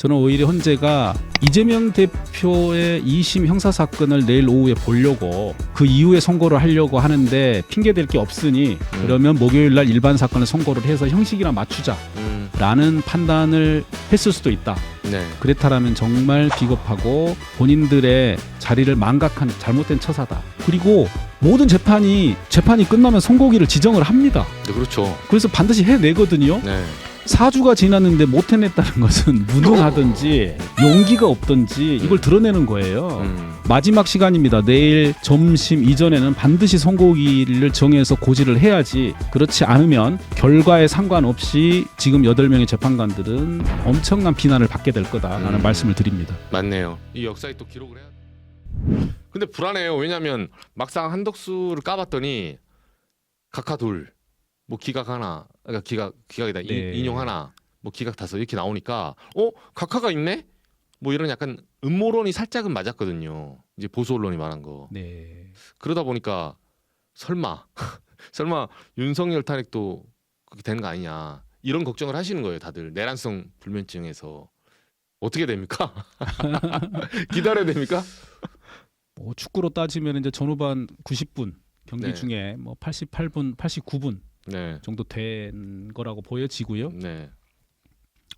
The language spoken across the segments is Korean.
저는 오히려 헌재가 이재명 대표의 2심 형사 사건을 내일 오후에 보려고 그 이후에 선고를 하려고 하는데 핑계댈 게 없으니 그러면 목요일 날 일반 사건을 선고를 해서 형식이랑 맞추자라는 판단을 했을 수도 있다. 네. 그랬다라면 정말 비겁하고 본인들의 자리를 망각한 잘못된 처사다. 그리고 모든 재판이 끝나면 선고기를 지정을 합니다. 네, 그렇죠. 그래서 반드시 해내거든요. 네. 4주가 지났는데 못 해냈다는 것은 무능하든지 용기가 없든지 이걸 드러내는 거예요. 마지막 시간입니다. 내일 점심 이전에는 반드시 선고기를 정해서 고지를 해야지. 그렇지 않으면 결과에 상관없이 지금 8명의 재판관들은 엄청난 비난을 받게 될 거다라는 말씀을 드립니다. 맞네요. 이 역사에 또 기록을 해야. 근데 불안해요. 왜냐하면 막상 한덕수를 까봤더니 각하 둘, 뭐 기각 하나, 그러니까 기각이다. 네. 인용 하나, 뭐 기각 다섯 이렇게 나오니까 각하가 있네? 뭐 이런 약간 음모론이 살짝은 맞았거든요. 이제 보수 언론이 말한 거. 네. 그러다 보니까 설마 윤석열 탄핵도 그렇게 되는 거 아니냐 이런 걱정을 하시는 거예요. 다들 내란성 불면증에서 어떻게 됩니까? 기다려야 됩니까? 뭐 축구로 따지면 이제 전후반 90분 경기 네. 중에 뭐 88분, 89분 네, 정도 된 거라고 보여지고요. 네,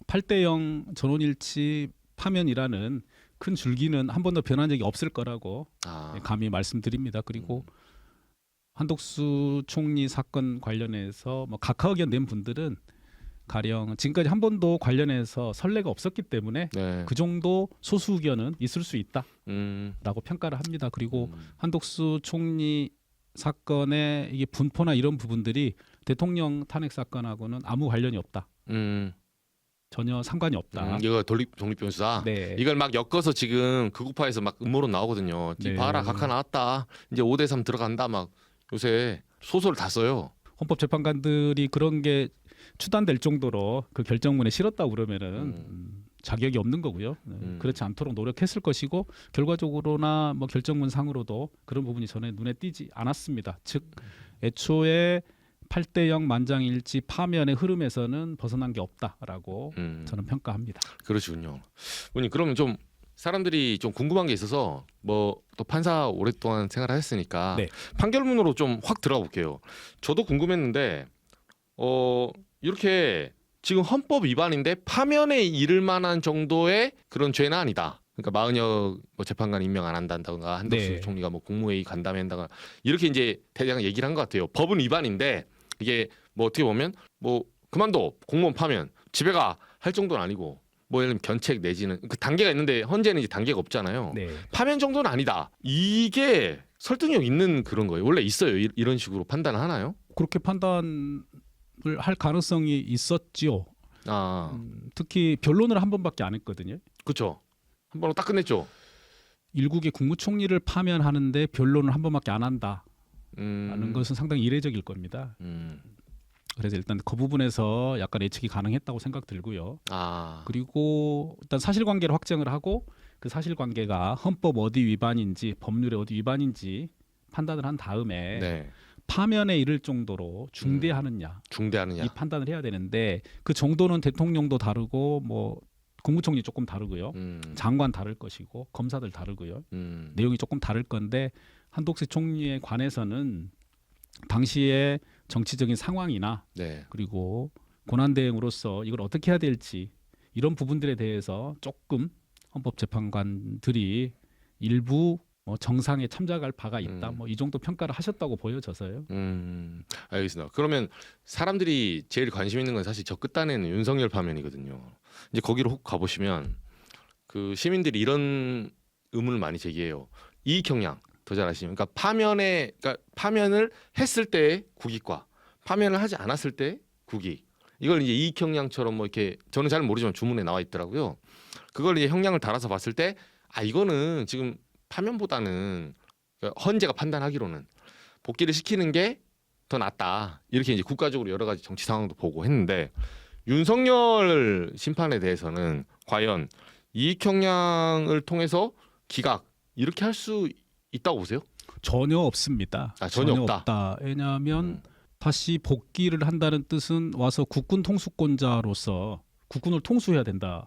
8대0 전원일치 파면이라는 큰 줄기는 한 번도 변한 적이 없을 거라고 감히 말씀드립니다. 그리고 한덕수 총리 사건 관련해서 뭐 각하 의견 낸 분들은 가령 지금까지 한 번도 관련해서 선례가 없었기 때문에 네. 그 정도 소수 의견은 있을 수 있다라고 음, 평가를 합니다. 그리고 한덕수 총리 사건의 이게 분포나 이런 부분들이 대통령 탄핵 사건하고는 아무 관련이 없다. 전혀 상관이 없다. 이거 독립변호사. 네. 이걸 막 엮어서 지금 극우파에서 막 음모론 나오거든요. 네. 봐라 각하 나왔다. 이제 5대3 들어간다. 막 요새 소설 다 써요. 헌법재판관들이 그런 게 추단될 정도로 그 결정문에 실었다고 그러면은 자격이 없는 거고요. 그렇지 않도록 노력했을 것이고 결과적으로나 뭐 결정문 상으로도 그런 부분이 전에 눈에 띄지 않았습니다. 즉 애초에 8대0 만장일치 파면의 흐름에서는 벗어난 게 없다라고 저는 평가합니다. 그러시군요. 원님 그러면 좀 사람들이 좀 궁금한 게 있어서 뭐 또 판사 오랫동안 생활하셨으니까 네. 판결문으로 좀 확 들어가 볼게요. 저도 궁금했는데 이렇게 지금 헌법 위반인데 파면에 이를 만한 정도의 그런 죄는 아니다. 그러니까 마은혁 뭐 재판관 임명 안 한다던가 한덕수 네. 총리가 뭐 국무회의 간담회한다가 이렇게 이제 대략 얘기를 한 것 같아요. 법은 위반인데 이게 뭐 어떻게 보면 뭐 그만둬 공무원 파면 집에 가 할 정도는 아니고 뭐 예를 들면 견책 내지는 그 단계가 있는데 헌재는 이제 단계가 없잖아요. 네. 파면 정도는 아니다. 이게 설득력 있는 그런 거예요. 원래 있어요. 이런 식으로 판단을 하나요? 그렇게 판단을 할 가능성이 있었지요. 특히 변론을 한 번밖에 안 했거든요. 그렇죠. 한 번으로 딱 끝냈죠. 일국의 국무총리를 파면하는데 변론을 한 번밖에 안 한다라는 것은 상당히 이례적일 겁니다. 그래서 일단 그 부분에서 약간 예측이 가능했다고 생각 들고요. 그리고 일단 사실관계를 확정을 하고 그 사실관계가 헌법 어디 위반인지 법률의 어디 위반인지 판단을 한 다음에 네. 파면에 이를 정도로 중대하느냐 이 판단을 해야 되는데 그 정도는 대통령도 다르고 뭐 국무총리 조금 다르고요. 장관 다를 것이고 검사들 다르고요. 내용이 조금 다를 건데 한덕수 총리에 관해서는 당시에 정치적인 상황이나 네. 그리고 고난 대응으로서 이걸 어떻게 해야 될지 이런 부분들에 대해서 조금 헌법재판관들이 일부 뭐 정상에 참작할 바가 있다. 뭐 이 정도 평가를 하셨다고 보여져서요. 알겠습니다. 그러면 사람들이 제일 관심 있는 건 사실 저 끝단에는 윤석열 파면이거든요. 이제 거기로 혹 가보시면 그 시민들이 이런 의문을 많이 제기해요. 이익형량 더 잘 아시면, 그러니까 파면을 했을 때의 국익과 파면을 하지 않았을 때 국익. 이걸 이제 이익형량처럼 뭐 이렇게 저는 잘 모르지만 주문에 나와 있더라고요. 그걸 이제 형량을 달아서 봤을 때 이거는 지금 파면보다는 그러니까 헌재가 판단하기로는 복귀를 시키는 게 더 낫다. 이렇게 이제 국가적으로 여러 가지 정치 상황도 보고 했는데 윤석열 심판에 대해서는 과연 이익형량을 통해서 기각 이렇게 할 수 있다고 보세요? 전혀 없습니다. 전혀 없다. 왜냐하면 다시 복귀를 한다는 뜻은 와서 국군 통수권자로서 국군을 통수해야 된다는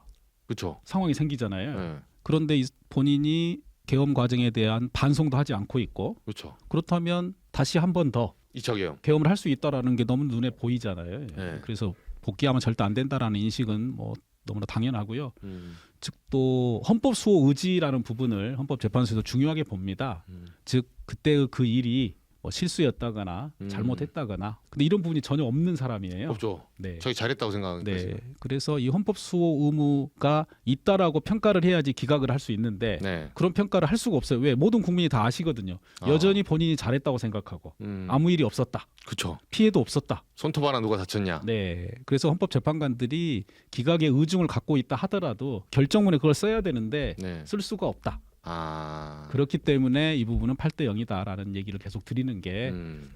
그렇죠. 상황이 생기잖아요. 네. 그런데 본인이 계엄 과정에 대한 반성도 하지 않고 있고 그렇죠. 그렇다면 다시 한 번 더 2차 계엄. 계엄을 할 수 있다라는 게 너무 눈에 보이잖아요. 네. 그래서 복귀하면 절대 안 된다라는 인식은 뭐 너무나 당연하고요. 음. 즉 또 헌법 수호 의지라는 부분을 헌법재판소에서 중요하게 봅니다. 즉 그때의 그 일이 뭐 실수였다거나 잘못했다거나 근데 이런 부분이 전혀 없는 사람이에요. 없죠. 네. 저희 잘했다고 생각하는데. 네. 그래서 이 헌법 수호 의무가 있다라고 평가를 해야지 기각을 할 수 있는데 네. 그런 평가를 할 수가 없어요. 왜? 모든 국민이 다 아시거든요. 여전히 본인이 잘했다고 생각하고 아무 일이 없었다. 그렇죠. 피해도 없었다. 손톱 하나 누가 다쳤냐. 네. 그래서 헌법재판관들이 기각의 의중을 갖고 있다 하더라도 결정문에 그걸 써야 되는데 네. 쓸 수가 없다. 아. 그렇기 때문에 이 부분은 8대 0이다라는 얘기를 계속 드리는 게 음.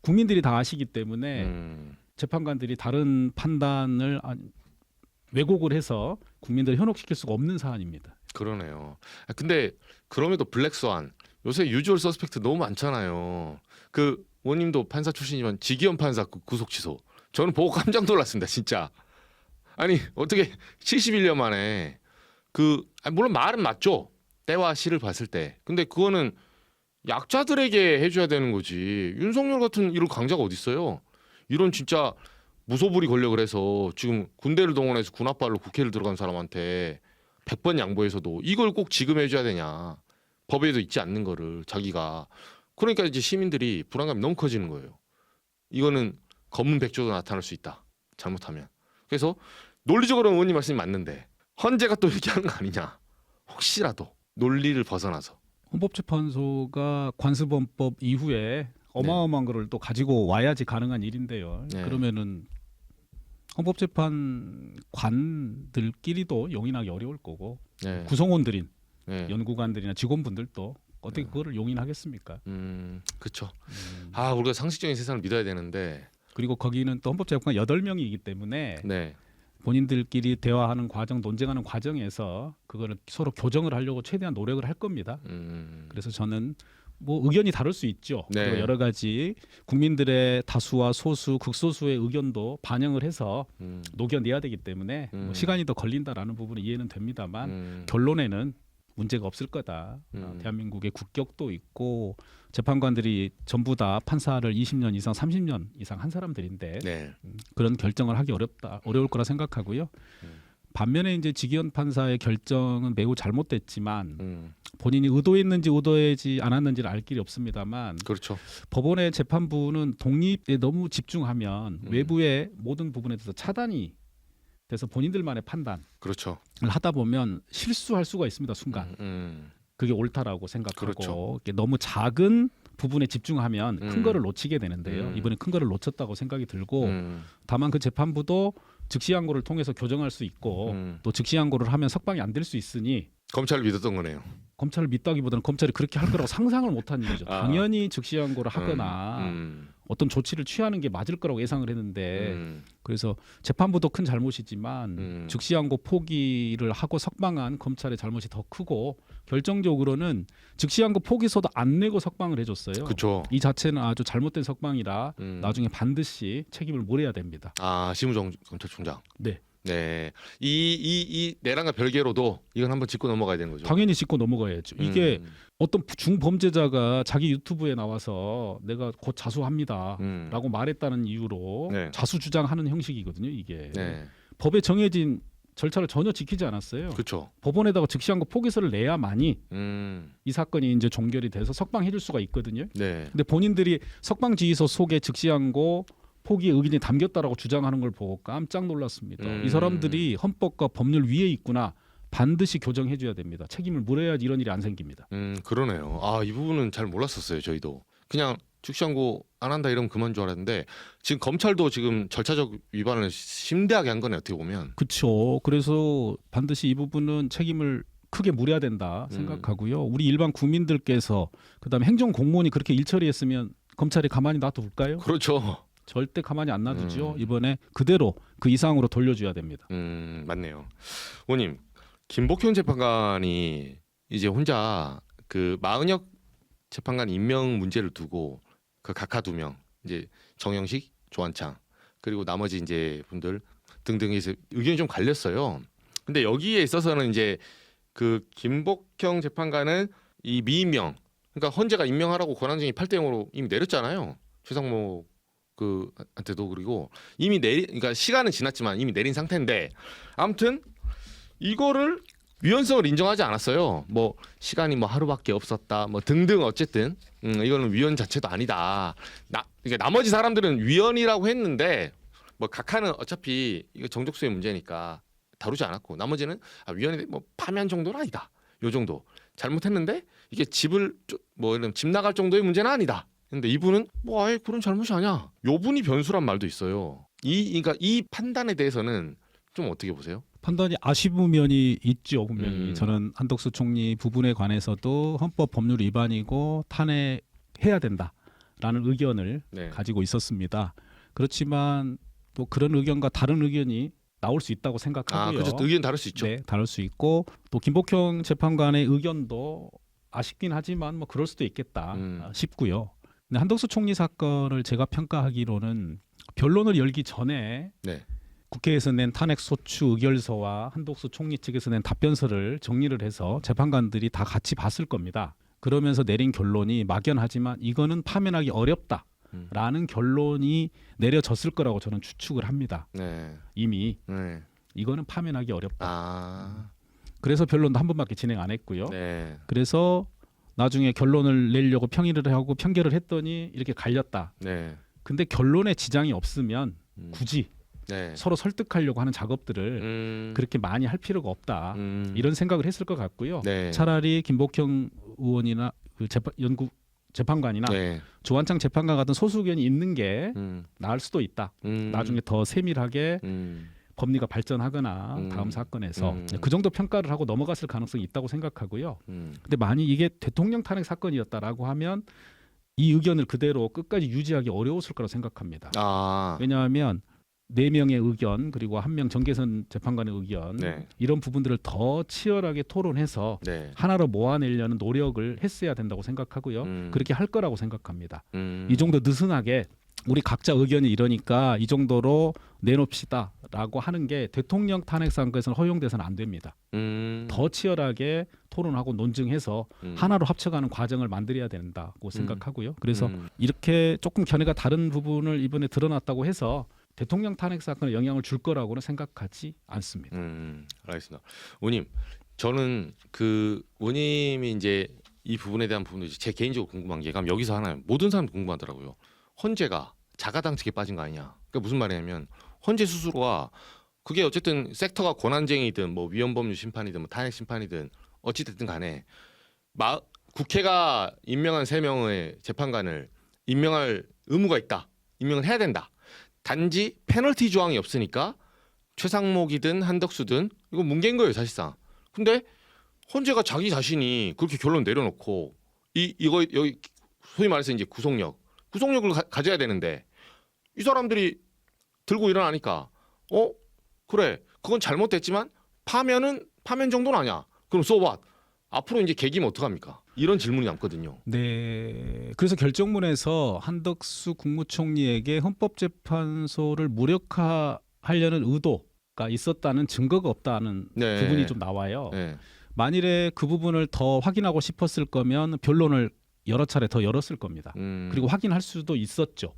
국민들이 다 아시기 때문에 재판관들이 다른 판단을 왜곡을 해서 국민들을 현혹시킬 수가 없는 사안입니다. 그러네요. 근데 그럼에도 블랙스완 요새 유주얼 서스펙트 너무 많잖아요. 그 원님도 판사 출신이지만 지기현 판사 구속 취소. 저는 보고 깜짝 놀랐습니다. 진짜. 아니 어떻게 71년 만에 물론 말은 맞죠. 때와 시를 봤을 때. 근데 그거는 약자들에게 해줘야 되는 거지. 윤석열 같은 이런 강자가 어디 있어요? 이런 진짜 무소불위 권력을 해서 지금 군대를 동원해서 군합발로 국회를 들어간 사람한테 100번 양보해서도 이걸 꼭 지금 해줘야 되냐. 법에도 있지 않는 거를 자기가. 그러니까 이제 시민들이 불안감이 너무 커지는 거예요. 이거는 검문백조도 나타날 수 있다. 잘못하면. 그래서 논리적으로는 의원님 말씀이 맞는데 헌재가 또 얘기하는 거 아니냐. 혹시라도 논리를 벗어나서. 헌법재판소가 관습헌법 이후에 어마어마한 거를 또 가지고 와야지 가능한 일인데요. 네. 그러면은 헌법재판관들끼리도 용인하기 어려울 거고 네. 구성원들인 네. 연구관들이나 직원분들도 어떻게 그거를 용인하겠습니까? 그렇죠. 아, 우리가 상식적인 세상을 믿어야 되는데. 그리고 거기는 또 헌법재판관 8명이기 때문에 네. 본인들끼리 대화하는 과정, 논쟁하는 과정에서 그거를 서로 교정을 하려고 최대한 노력을 할 겁니다. 그래서 저는 뭐 의견이 다를 수 있죠. 네. 그리고 여러 가지 국민들의 다수와 소수, 극소수의 의견도 반영을 해서 녹여내야 되기 때문에 뭐 시간이 더 걸린다라는 부분은 이해는 됩니다만 결론에는 문제가 없을 거다. 대한민국의 국격도 있고 재판관들이 전부 다 판사를 20년 이상, 30년 이상 한 사람들인데 네. 그런 결정을 하기 어려울 거라 생각하고요. 반면에 이제 지기현 판사의 결정은 매우 잘못됐지만 본인이 의도했는지 의도하지 않았는지를 알 길이 없습니다만 그렇죠. 법원의 재판부는 독립에 너무 집중하면 외부의 모든 부분에 대해서 차단이 돼서 본인들만의 판단을 그렇죠. 하다 보면 실수할 수가 있습니다. 순간. 그게 옳다라고 생각하고 그렇죠. 너무 작은 부분에 집중하면 큰 거를 놓치게 되는데요. 이번에 큰 거를 놓쳤다고 생각이 들고 다만 그 재판부도 즉시항고를 통해서 교정할 수 있고 또 즉시항고를 하면 석방이 안 될 수 있으니 검찰을 믿었던 거네요. 검찰을 믿다기보다는 검찰이 그렇게 할 거라고 상상을 못한 일이죠. 아. 당연히 즉시항고를 하거나 어떤 조치를 취하는 게 맞을 거라고 예상을 했는데 그래서 재판부도 큰 잘못이지만 즉시항고 포기를 하고 석방한 검찰의 잘못이 더 크고 결정적으로는 즉시항고 포기서도 안 내고 석방을 해줬어요. 그렇죠. 이 자체는 아주 잘못된 석방이라 나중에 반드시 책임을 물어야 됩니다. 아, 심우정 검찰총장. 네. 네. 이 내란과 별개로도 이건 한번 짚고 넘어가야 되는 거죠. 당연히 짚고 넘어가야죠. 이게 어떤 중범죄자가 자기 유튜브에 나와서 내가 곧 자수합니다라고 말했다는 이유로 네. 자수 주장하는 형식이거든요. 이게 네. 법에 정해진 절차를 전혀 지키지 않았어요. 그렇죠. 법원에다가 즉시항고 포기서를 내야만이 음. 이 사건이 이제 종결이 돼서 석방해줄 수가 있거든요. 네. 근데 본인들이 석방 지휘서 속에 즉시항고 포기 의견이 담겼다라고 주장하는 걸 보고 깜짝 놀랐습니다. 이 사람들이 헌법과 법률 위에 있구나. 반드시 교정해줘야 됩니다. 책임을 물어야지 이런 일이 안 생깁니다. 그러네요. 아, 이 부분은 잘 몰랐었어요. 저희도 그냥 즉시항고 안 한다 이러면 그만 줄 알았는데 지금 검찰도 지금 절차적 위반을 심대하게 한 거네 어떻게 보면. 그렇죠. 그래서 반드시 이 부분은 책임을 크게 물어야 된다 생각하고요. 우리 일반 국민들께서 그다음에 행정 공무원이 그렇게 일 처리했으면 검찰이 가만히 놔둘까요? 그렇죠. 절대 가만히 안 놔두죠. 이번에 그대로 그 이상으로 돌려줘야 됩니다. 맞네요. 의원님, 김복현 재판관이 이제 혼자 그 마은혁 재판관 임명 문제를 두고 그 각하 2명 이제 정영식, 조한창 그리고 나머지 이제 분들 등등에서 의견이 좀 갈렸어요. 근데 여기에 있어서는 이제 그 김복형 재판관은 이 미임명, 그러니까 헌재가 임명하라고 권한쟁의 8대 0으로 이미 내렸잖아요. 최상목 그한테도. 그리고 이미 그러니까 시간은 지났지만 이미 내린 상태인데 아무튼 이거를 위헌성을 인정하지 않았어요. 뭐 시간이 뭐 하루밖에 없었다, 뭐 등등 어쨌든 이거는 위헌 자체도 아니다. 그러니까 나머지 사람들은 위헌이라고 했는데 뭐 각하는 어차피 이거 정족수의 문제니까 다루지 않았고 나머지는 위헌이 뭐 파면 정도는 아니다. 요 정도 잘못했는데 이게 뭐 이런 집 나갈 정도의 문제는 아니다. 근데 이분은 뭐 아예 그런 잘못이 아니야. 요 분이 변수란 말도 있어요. 그러니까 이 판단에 대해서는 좀 어떻게 보세요? 판단이 아쉬운 면이 있죠, 분명히. 저는 한덕수 총리 부분에 관해서도 헌법 법률 위반이고 탄핵해야 된다라는 의견을 네. 가지고 있었습니다. 그렇지만 또 그런 의견과 다른 의견이 나올 수 있다고 생각하고요. 그렇죠. 의견 다를 수 있죠. 네, 다를 수 있고 또 김복형 재판관의 의견도 아쉽긴 하지만 뭐 그럴 수도 있겠다 싶고요. 근데 한덕수 총리 사건을 제가 평가하기로는 변론을 열기 전에 네. 국회에서 낸 탄핵 소추 의결서와 한덕수 총리 측에서 낸 답변서를 정리를 해서 재판관들이 다 같이 봤을 겁니다. 그러면서 내린 결론이 막연하지만 이거는 파면하기 어렵다라는 결론이 내려졌을 거라고 저는 추측을 합니다. 네. 이미 네. 이거는 파면하기 어렵다. 아. 그래서 변론도 한 번밖에 진행 안 했고요. 네. 그래서 나중에 결론을 내려고 평의를 하고 평결을 했더니 이렇게 갈렸다. 네. 근데 결론에 지장이 없으면 굳이 네. 서로 설득하려고 하는 작업들을 그렇게 많이 할 필요가 없다. 이런 생각을 했을 것 같고요. 네. 차라리 김복형 의원이나 그 연구 재판관이나 네. 조한창 재판관 같은 소수 의견이 있는 게 나을 수도 있다. 나중에 더 세밀하게 법리가 발전하거나 다음 사건에서 그 정도 평가를 하고 넘어갔을 가능성이 있다고 생각하고요. 근데 만약 이게 대통령 탄핵 사건이었다라고 하면 이 의견을 그대로 끝까지 유지하기 어려웠을 거라고 생각합니다. 왜냐하면 4명의 의견 그리고 1명 정계선 재판관의 의견 네. 이런 부분들을 더 치열하게 토론해서 네. 하나로 모아내려는 노력을 했어야 된다고 생각하고요. 그렇게 할 거라고 생각합니다. 이 정도 느슨하게 우리 각자 의견이 이러니까 이 정도로 내놓읍시다라고 하는 게 대통령 탄핵 사건에서는 허용돼서는 안 됩니다. 더 치열하게 토론하고 논증해서 하나로 합쳐가는 과정을 만들어야 된다고 생각하고요. 그래서 이렇게 조금 견해가 다른 부분을 이번에 드러났다고 해서 대통령 탄핵 사건에 영향을 줄 거라고는 생각하지 않습니다. 알겠습니다. 의원님, 저는 그 의원님이 이제 이 부분에 대한 부분도 제 개인적으로 궁금한 게, 그럼 여기서 하나 모든 사람 궁금하더라고요. 헌재가 자가당착에 빠진 거 아니냐? 그러니까 무슨 말이냐면 헌재 스스로가 그게 어쨌든 섹터가 권한쟁이든 뭐 위헌법률 심판이든 뭐 탄핵 심판이든 어찌 됐든 간에 국회가 임명한 3명의 재판관을 임명할 의무가 있다. 임명을 해야 된다. 단지 페널티 조항이 없으니까 최상목이든 한덕수든 이거 뭉갠 거예요, 사실상. 근데 헌재가 자기 자신이 그렇게 결론 내려놓고 이거 여기 소위 말해서 이제 구속력을 가져야 되는데 이 사람들이 들고 일어나니까 그래 그건 잘못됐지만 파면 정도는 아니야. 그럼 so what? 앞으로 이제 개기면 어떡합니까? 이런 질문이 남거든요. 네. 그래서 결정문에서 한덕수 국무총리에게 헌법재판소를 무력화하려는 의도가 있었다는 증거가 없다는 네. 부분이 좀 나와요. 네. 만일에 그 부분을 더 확인하고 싶었을 거면 변론을 여러 차례 더 열었을 겁니다. 그리고 확인할 수도 있었죠.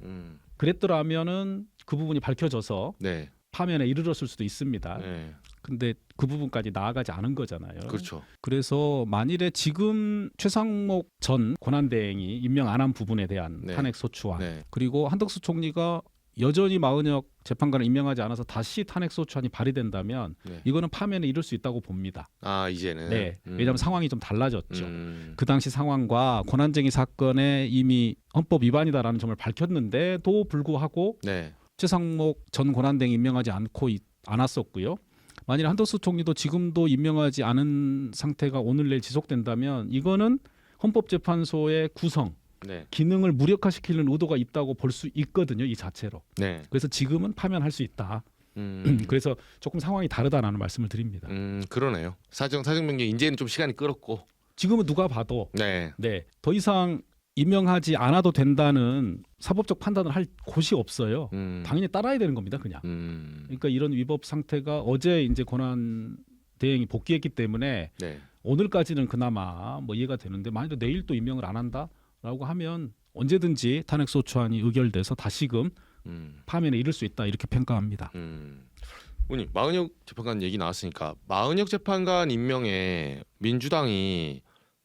그랬더라면은 그 부분이 밝혀져서 네. 파면에 이르렀을 수도 있습니다. 네. 근데 그 부분까지 나아가지 않은 거잖아요. 그렇죠. 그래서 만일에 지금 최상목 전 권한대행이 임명 안 한 부분에 대한 네. 탄핵 소추안 네. 그리고 한덕수 총리가 여전히 마은혁 재판관을 임명하지 않아서 다시 탄핵 소추안이 발의된다면 네. 이거는 파면에 이를 수 있다고 봅니다. 이제는. 네, 왜냐하면 상황이 좀 달라졌죠. 음. 그 당시 상황과 권한쟁의 사건에 이미 헌법 위반이다라는 점을 밝혔는데도 불구하고 네. 최상목 전 권한대행 임명하지 않았었고요. 만일 한덕수 총리도 지금도 임명하지 않은 상태가 오늘 내일 지속된다면 이거는 헌법재판소의 구성, 네. 기능을 무력화시키는 의도가 있다고 볼 수 있거든요. 이 자체로. 네. 그래서 지금은 파면할 수 있다. 그래서 조금 상황이 다르다라는 말씀을 드립니다. 그러네요. 사정 변경 이제는 좀 시간이 끌었고. 지금은 누가 봐도 네. 더 이상 임명하지 않아도 된다는 사법적 판단을 할 곳이 없어요. 당연히 따라야 되는 겁니다, 그냥. 그러니까 이런 위법 상태가 어제 이제 권한 대행이 복귀했기 때문에 네. 오늘까지는 그나마 뭐 이해가 되는데 만약 내일 또 임명을 안 한다라고 하면 언제든지 탄핵소추안이 의결돼서 다시금 파면에 이를 수 있다 이렇게 평가합니다. 의원님 마은혁 재판관 얘기 나왔으니까 마은혁 재판관 임명에 민주당이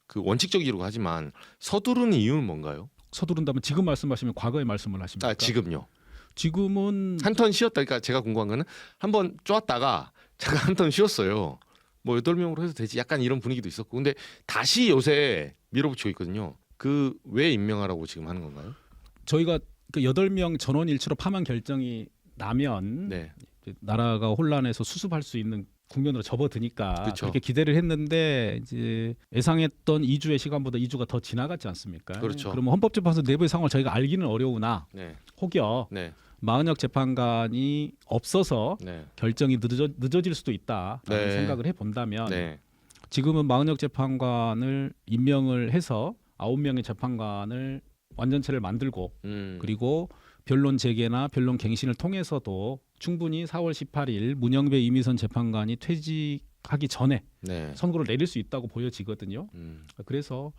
그 원칙적이라고 하지만 서두르는 이유는 뭔가요? 서두른다면 지금 말씀하시면 과거의 말씀을 하십니까? 아 지금요. 지금은 한 턴 쉬었다. 그러니까 제가 궁금한 거는 한번 쪼았다가 잠깐 한 턴 쉬었어요. 뭐 8명으로 해도 되지. 약간 이런 분위기도 있었고. 근데 다시 요새 밀어붙이고 있거든요. 그 왜 임명하라고 지금 하는 건가요? 저희가 그 8명 전원 일치로 파면 결정이 나면 네. 이제 나라가 혼란해서 수습할 수 있는 국면으로 접어드니까 그쵸. 그렇게 기대를 했는데 이제 예상했던 2주의 시간보다 2주가 더 지나갔지 않습니까? 그렇죠. 그러면 헌법재판소 내부의 상황을 저희가 알기는 어려우나 네. 혹여 네. 마은혁 재판관이 없어서 네. 결정이 늦어질 수도 있다라는 네. 생각을 해본다면 네. 지금은 마은혁 재판관을 임명을 해서 9명의 재판관을 완전체를 만들고 그리고 변론 재개나 변론 갱신을 통해서도 충분히 4월 18일 문영배 이미선 재판관이 퇴직하기 전에 네. 선고를 내릴 수 있다고 보여지거든요. 그래서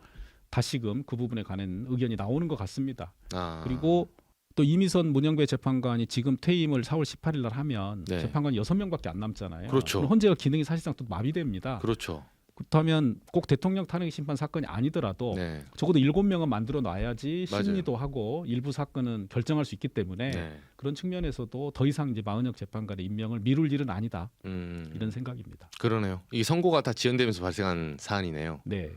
다시금 그 부분에 관한 의견이 나오는 것 같습니다. 아. 그리고 또 이미선 문영배 재판관이 지금 퇴임을 4월 18일 날 하면 네. 재판관이 6명밖에 안 남잖아요. 그렇죠. 그럼 헌재가 기능이 사실상 또 마비됩니다. 그렇죠. 그렇다면 꼭 대통령 탄핵 심판 사건이 아니더라도 네. 적어도 7명은 만들어 놔야지 맞아요. 심리도 하고 일부 사건은 결정할 수 있기 때문에 네. 그런 측면에서도 더 이상 이제 마은혁 재판관의 임명을 미룰 일은 아니다 이런 생각입니다. 그러네요. 이 선고가 다 지연되면서 발생한 사안이네요. 네.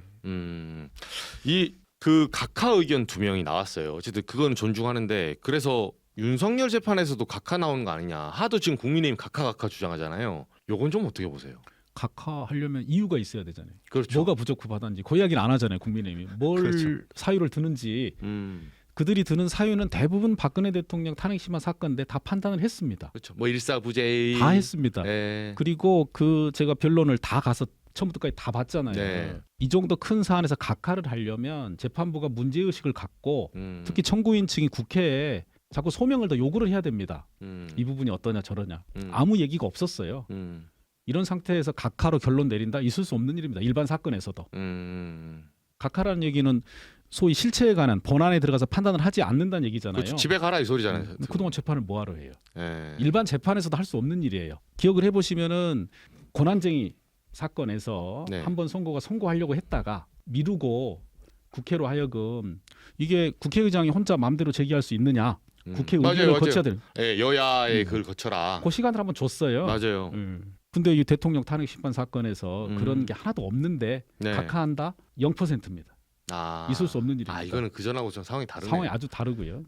이 그 각하 의견 2명이 나왔어요. 어쨌든 그건 존중하는데 그래서 윤석열 재판에서도 각하 나오는 거 아니냐. 하도 지금 국민의힘 각하 주장하잖아요. 요건 좀 어떻게 보세요? 각하하려면 이유가 있어야 되잖아요. 그렇죠. 뭐가 부적합하다는지 그 이야기는 안 하잖아요. 국민의힘이 뭘 그렇죠. 사유를 드는지 그들이 드는 사유는 대부분 박근혜 대통령 탄핵 심판 사건인데 다 판단을 했습니다. 그렇죠. 뭐 일사부재의 다 했습니다. 네. 그리고 그 제가 변론을 다 가서 처음부터까지 다 봤잖아요. 네. 이 정도 큰 사안에서 각하를 하려면 재판부가 문제의식을 갖고 특히 청구인 측이 국회에 자꾸 소명을 더 요구를 해야 됩니다. 이 부분이 어떠냐 저러냐. 아무 얘기가 없었어요. 이런 상태에서 각하로 결론 내린다 있을 수 없는 일입니다. 일반 사건에서도. 각하라는 얘기는 소위 실체에 관한 본안에 들어가서 판단을 하지 않는다는 얘기잖아요. 그렇죠. 집에 가라 이 소리잖아요. 그동안 재판을 뭐하러 해요. 네. 일반 재판에서도 할 수 없는 일이에요. 기억을 해보시면은 권한쟁의 사건에서 네. 한번 선고하려고 했다가 미루고 국회로 하여금 이게 국회의장이 혼자 마음대로 제기할 수 있느냐. 국회 의결을 맞아요. 거쳐야 될. 네, 여야의 그걸 거쳐라. 그 시간을 한번 줬어요. 맞아요. 근데 이 대통령 탄핵 심판 사건에서 음. 그런 게 하나도 없는데 네. 각하한다? 0%입니다. 아. 있을 수 없는 일입니다. 아 이거는 그 전하고 좀 상황이 다르네요. 상황이 아주 다르고요.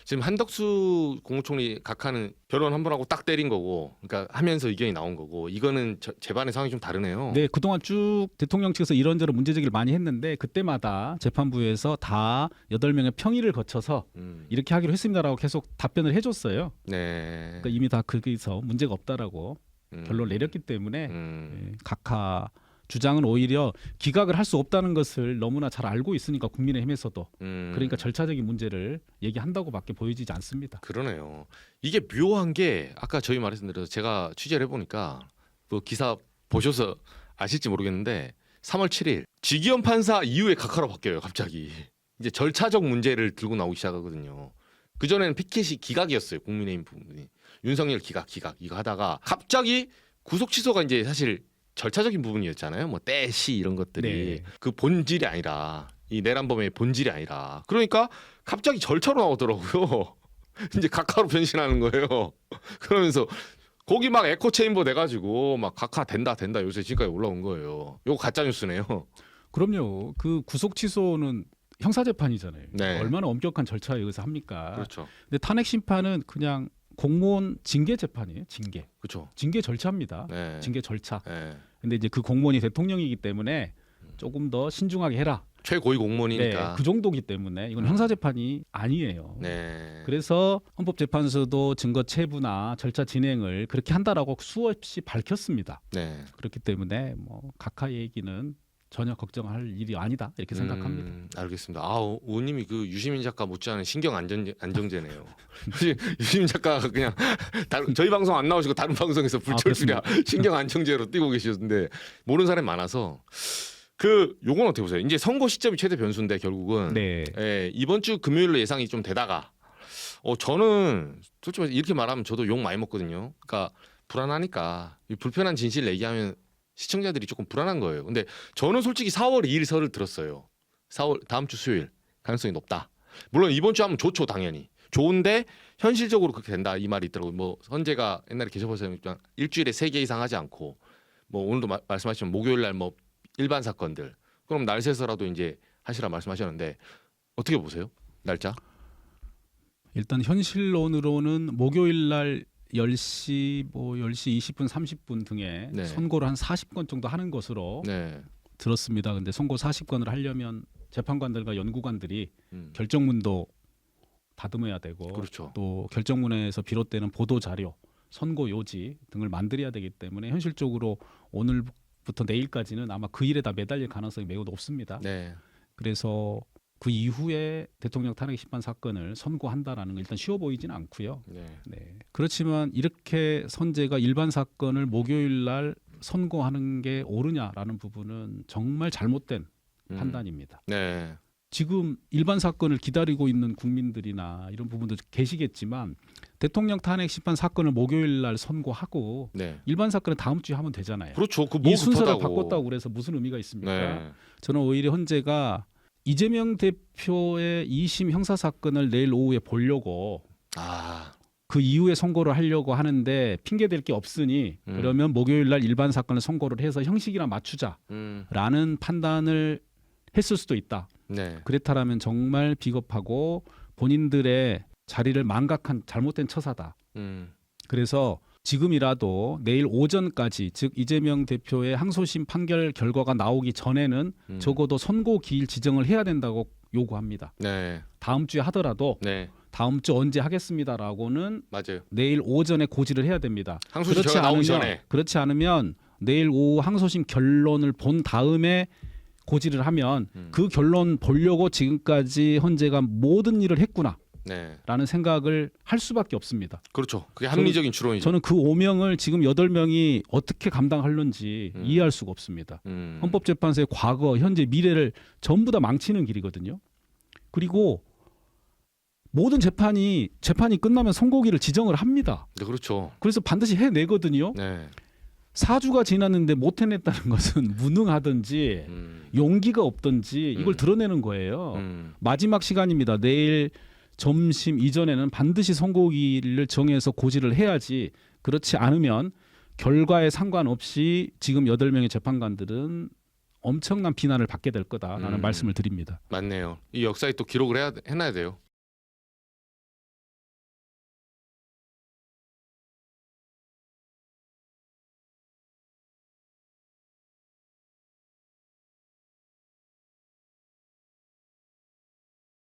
지금 한덕수 국무총리 각하는 결혼 한 번 하고 딱 때린 거고, 그러니까 하면서 의견이 나온 거고, 이거는 재반의 상황이 좀 다르네요. 네, 그동안 쭉 대통령 측에서 이런저런 문제 제기를 많이 했는데 그때마다 재판부에서 다 8명의 평의를 거쳐서 이렇게 하기로 했습니다라고 계속 답변을 해줬어요. 네. 그러니까 이미 다 거기서 문제가 없다라고 결론을 내렸기 때문에 각하 주장은 오히려 기각을 할 수 없다는 것을 너무나 잘 알고 있으니까 국민의힘에서도 그러니까 절차적인 문제를 얘기한다고밖에 보여지지 않습니다. 그러네요. 이게 묘한 게 아까 저희 말했던 대로 제가 취재를 해보니까 그 기사 보셔서 아실지 모르겠는데 3월 7일 지기현 판사 이후에 각하로 바뀌어요. 갑자기 이제 절차적 문제를 들고 나오기 시작하거든요. 그 전에는 피켓이 기각이었어요. 국민의힘 부분이 윤석열 기각 이거 하다가 갑자기 구속 취소가 이제 사실 절차적인 부분이었잖아요. 뭐 떼시 이런 것들이 네. 그 본질이 아니라 이 내란범의 본질이 아니라 그러니까 갑자기 절차로 나오더라고요. 이제 각하로 변신하는 거예요. 그러면서 거기 막 에코 체인버 내가지고 막 각하 된다 요새 지금까지 올라온 거예요. 요거 가짜 뉴스네요. 그럼요. 그 구속 취소는 형사 재판이잖아요. 네. 얼마나 엄격한 절차에 의해서 합니까? 그렇죠. 근데 탄핵 심판은 그냥 공무원 징계 재판이에요. 그렇죠. 징계 절차입니다. 네. 징계 절차. 네. 근데 이제 그 공무원이 대통령이기 때문에 조금 더 신중하게 해라. 최고위 공무원이니까. 네, 그 정도기 때문에 이건 형사 재판이 아니에요. 네. 그래서 헌법재판소도 증거 체부나 절차 진행을 그렇게 한다라고 수없이 밝혔습니다. 네. 그렇기 때문에 뭐 각하 얘기는 전혀 걱정할 일이 아니다 이렇게 생각합니다. 알겠습니다. 우님이 그 유시민 작가 못지않은 신경 안정제네요. 유시민 작가가 그냥 저희 방송 안 나오시고 다른 방송에서 불철주야 신경 안정제로 뛰고 계시는데 모르는 사람이 많아서 요건 어떻게 보세요? 이제 선거 시점이 최대 변수인데 결국은 네. 이번 주 금요일로 예상이 좀 되다가 저는 솔직히 이렇게 말하면 저도 욕 많이 먹거든요. 그러니까 불안하니까 이 불편한 진실 얘기하면 시청자들이 조금 불안한 거예요. 근데 저는 솔직히 4월 2일 설을 들었어요. 4월 다음 주 수요일 가능성이 높다. 물론 이번 주 하면 좋죠, 당연히. 좋은데 현실적으로 그렇게 된다 이 말이 있더라고요. 뭐 선재가 옛날에 계셔보세요. 일주일에 3개 이상 하지 않고 뭐 오늘도 말씀하시면 목요일 날 뭐 일반 사건들 그럼 날 새서라도 이제 하시라 말씀하셨는데 어떻게 보세요? 날짜? 일단 현실론으로는 목요일 날 10시 뭐 10시 20분 30분 등에 네. 선고를 한 40건 정도 하는 것으로 네. 들었습니다. 근데 선고 40건을 하려면 재판관들과 연구관들이 음. 결정문도 다듬어야 되고 그렇죠. 또 결정문에서 비롯되는 보도 자료, 선고 요지 등을 만들어야 되기 때문에 현실적으로 오늘부터 내일까지는 아마 그 일에 다 매달릴 가능성이 매우 높습니다. 네. 그래서 그 이후에 대통령 탄핵 심판 사건을 선고한다라는 건 일단 쉬워 보이지는 않고요. 네. 네. 그렇지만 이렇게 선재가 일반 사건을 목요일 날 선고하는 게 옳으냐라는 부분은 정말 잘못된 판단입니다. 네. 지금 일반 사건을 기다리고 있는 국민들이나 이런 부분도 계시겠지만 대통령 탄핵 심판 사건을 목요일 날 선고하고 네. 일반 사건은 다음 주에 하면 되잖아요. 그렇죠. 그 이 순서를 바꿨다고 그래서 무슨 의미가 있습니까? 네. 저는 오히려 헌재가 이재명 대표의 2심 형사 사건을 내일 오후에 보려고 그 이후에 선고를 하려고 하는데 핑계 댈 게 없으니 그러면 목요일 날 일반 사건을 선고를 해서 형식이나 맞추자라는 판단을 했을 수도 있다. 네. 그랬다라면 정말 비겁하고 본인들의 자리를 망각한 잘못된 처사다. 그래서 지금이라도 내일 오전까지 즉 이재명 대표의 항소심 판결 결과가 나오기 전에는 적어도 선고 기일 지정을 해야 된다고 요구합니다. 네. 다음 주에 하더라도 네. 다음 주 언제 하겠습니다라고는 맞아요. 내일 오전에 고지를 해야 됩니다. 항소심 결과 나오기 전에. 그렇지 않으면 내일 오후 항소심 결론을 본 다음에 고지를 하면 그 결론 보려고 지금까지 헌재가 모든 일을 했구나. 네. 라는 생각을 할 수밖에 없습니다. 그렇죠. 그게 합리적인 추론이죠. 저는 그 오명을 지금 8명이 어떻게 감당하는지 이해할 수가 없습니다. 헌법재판소의 과거, 현재, 미래를 전부 다 망치는 길이거든요. 그리고 모든 재판이 끝나면 선고기를 지정을 합니다. 네, 그렇죠. 그래서 반드시 해내거든요. 네. 4주가 지났는데 못 해냈다는 것은 무능하든지 용기가 없든지 이걸 드러내는 거예요. 마지막 시간입니다. 내일 점심 이전에는 반드시 선고기를 정해서 고지를 해야지. 그렇지 않으면 결과에 상관없이 지금 8명의 재판관들은 엄청난 비난을 받게 될 거다라는 말씀을 드립니다. 맞네요. 이 역사에 또 기록을 해놔야 돼요.